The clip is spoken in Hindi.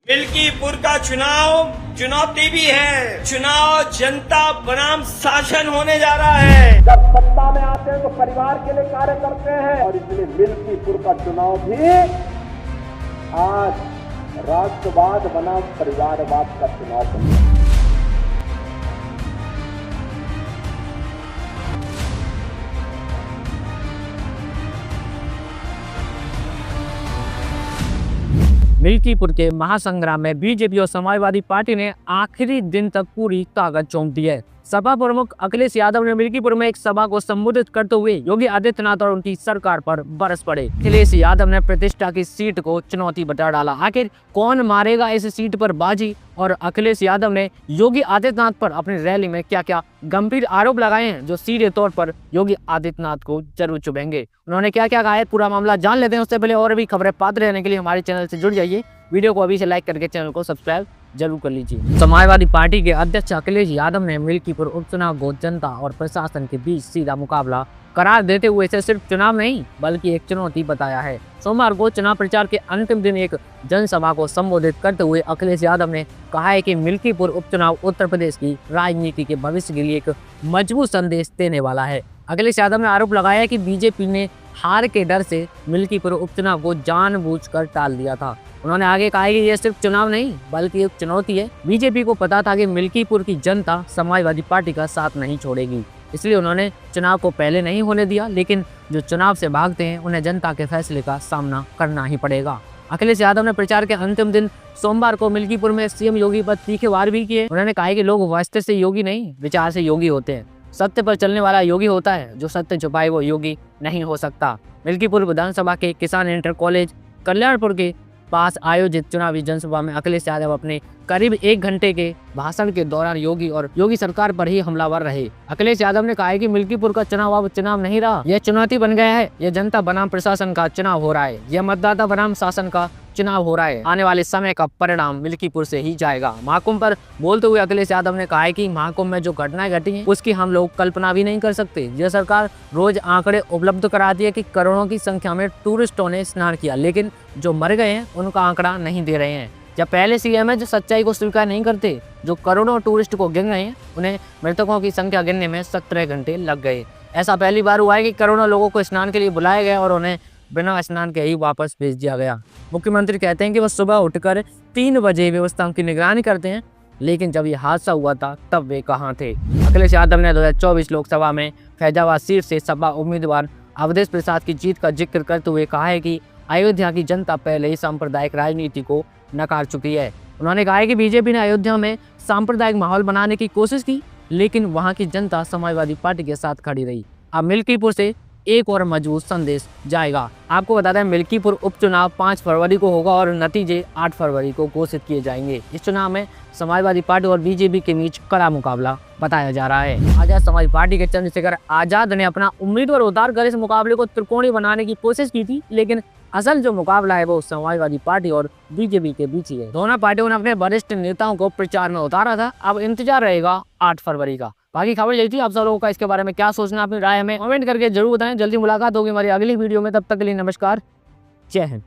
मिल्कीपुर का चुनाव चुनौती भी है। चुनाव जनता बनाम शासन होने जा रहा है। जब सत्ता में आते हैं तो परिवार के लिए कार्य करते हैं और इसलिए मिल्कीपुर का चुनाव भी आज राष्ट्रवाद बनाम परिवारवाद का चुनाव बन गया। मिल्कीपुर के महासंग्राम में बीजेपी और समाजवादी पार्टी ने आखिरी दिन तक पूरी ताकत झोंक दी है। सपा प्रमुख अखिलेश यादव ने मिल्कीपुर में एक सभा को संबोधित करते हुए योगी आदित्यनाथ और उनकी सरकार पर बरस पड़े। अखिलेश यादव ने प्रतिष्ठा की सीट को चुनौती बता डाला। आखिर कौन मारेगा इस सीट पर बाजी? और अखिलेश यादव ने योगी आदित्यनाथ पर अपनी रैली में क्या क्या गंभीर आरोप लगाए हैं जो सीधे तौर पर योगी आदित्यनाथ को जरूर चुभेंगे। उन्होंने क्या क्या कहा है, पूरा मामला जान लेते हैं। उससे पहले और भी खबरें पाते रहने के लिए हमारे चैनल से जुड़ जाइए। वीडियो को अभी से लाइक करके चैनल को सब्सक्राइब जरूर कर लीजिए। समाजवादी पार्टी के अध्यक्ष अखिलेश यादव ने मिल्कीपुर उपचुनाव को जनता और प्रशासन के बीच सीधा मुकाबला करार देते हुए इसे सिर्फ चुनाव नहीं बल्कि एक चुनौती बताया है। सोमवार को चुनाव प्रचार के अंतिम दिन एक जनसभा को संबोधित करते हुए अखिलेश यादव ने कहा है कि मिल्कीपुर उपचुनाव उत्तर प्रदेश की राजनीति के भविष्य के लिए एक मजबूत संदेश देने वाला है। अखिलेश यादव ने आरोप लगाया कि बीजेपी ने हार के डर से मिल्कीपुर उपचुनाव को जानबूझकर टाल दिया था। उन्होंने आगे कहा कि यह सिर्फ चुनाव नहीं बल्कि एक चुनौती है। बीजेपी को पता था कि मिल्कीपुर की जनता समाजवादी पार्टी का साथ नहीं छोड़ेगी, इसलिए उन्होंने चुनाव को पहले नहीं होने दिया। लेकिन जो चुनाव से भागते हैं उन्हें जनता के फैसले का सामना करना ही पड़ेगा। अखिलेश यादव ने प्रचार के अंतिम दिन सोमवार को मिल्कीपुर में सीएम योगी पर तीखे वार भी किए। उन्होंने कहा कि लोग वास्ते से योगी नहीं विचार से योगी होते हैं। सत्य पर चलने वाला योगी होता है, जो सत्य छुपाए वो योगी नहीं हो सकता। मिल्कीपुर विधानसभा के किसान इंटर कॉलेज कल्याणपुर के पास आयोजित चुनावी जनसभा में अखिलेश यादव अपने करीब 1 घंटे के भाषण के दौरान योगी और योगी सरकार पर ही हमलावर रहे। अखिलेश यादव ने कहा है कि मिल्कीपुर का चुनाव अब चुनाव नहीं रहा, यह चुनौती बन गया है। यह जनता बनाम प्रशासन का चुनाव हो रहा है, यह मतदाता बनाम शासन का चुनाव हो रहा है। आने वाले समय का परिणाम मिल्कीपुर से ही जाएगा। महाकुंभ पर बोलते हुए अखिलेश यादव ने कहा है कि महाकुंभ में जो घटनाएं घटी हैं उसकी हम लोग कल्पना भी नहीं कर सकते। यह सरकार रोज आंकड़े उपलब्ध कराती है कि करोड़ों की संख्या में टूरिस्टों ने स्नान किया, लेकिन जो मर गए हैं उनका आंकड़ा नहीं दे रहे हैं। जब पहले सीएम है जो सच्चाई को स्वीकार नहीं करते, जो करोड़ों टूरिस्ट को गिन रहे हैं, उन्हें मृतकों की संख्या गिनने में 17 घंटे लग गए। ऐसा पहली बार हुआ है कि करोड़ों लोगों को स्नान के लिए बुलाया गया और उन्हें बिना स्नान के ही वापस भेज दिया गया। मुख्यमंत्री कहते हैं कि वह सुबह उठकर 3 बजे व्यवस्था की निगरानी करते हैं, लेकिन जब यह हादसा हुआ था तब वे कहाँ थे? अखिलेश यादव ने 2024 लोकसभा में फैजाबाद सीट से सपा उम्मीदवार अवधेश प्रसाद की जीत का जिक्र करते हुए कहा है कि अयोध्या की जनता पहले ही सांप्रदायिक राजनीति को नकार चुकी है। उन्होंने कहा है कि बीजेपी ने अयोध्या में सांप्रदायिक माहौल बनाने की कोशिश की, लेकिन वहां की जनता समाजवादी पार्टी के साथ खड़ी रही। अब मिल्कीपुर से एक और मजबूत संदेश जाएगा। आपको बता दें मिल्कीपुर उपचुनाव 5 फरवरी को होगा और नतीजे 8 फरवरी को घोषित किए जाएंगे। इस चुनाव में समाजवादी पार्टी और बीजेपी के बीच कड़ा मुकाबला बताया जा रहा है। आजाद समाज पार्टी के चंद्रशेखर आजाद ने अपना उम्मीदवार उतार कर इस मुकाबले को त्रिकोणीय बनाने की कोशिश की थी, लेकिन असल जो मुकाबला है वो समाजवादी पार्टी और बीजेपी के बीच ही है। दोनों पार्टियों ने अपने वरिष्ठ नेताओं को प्रचार में उतारा था। अब इंतजार रहेगा 8 फरवरी का। बाकी खबर यही थी। आप सब लोगों का इसके बारे में क्या सोचना, अपनी राय हमें कमेंट करके जरूर बताएं। जल्दी मुलाकात होगी हमारी अगली वीडियो में, तब तक के लिए नमस्कार, जय हिंद।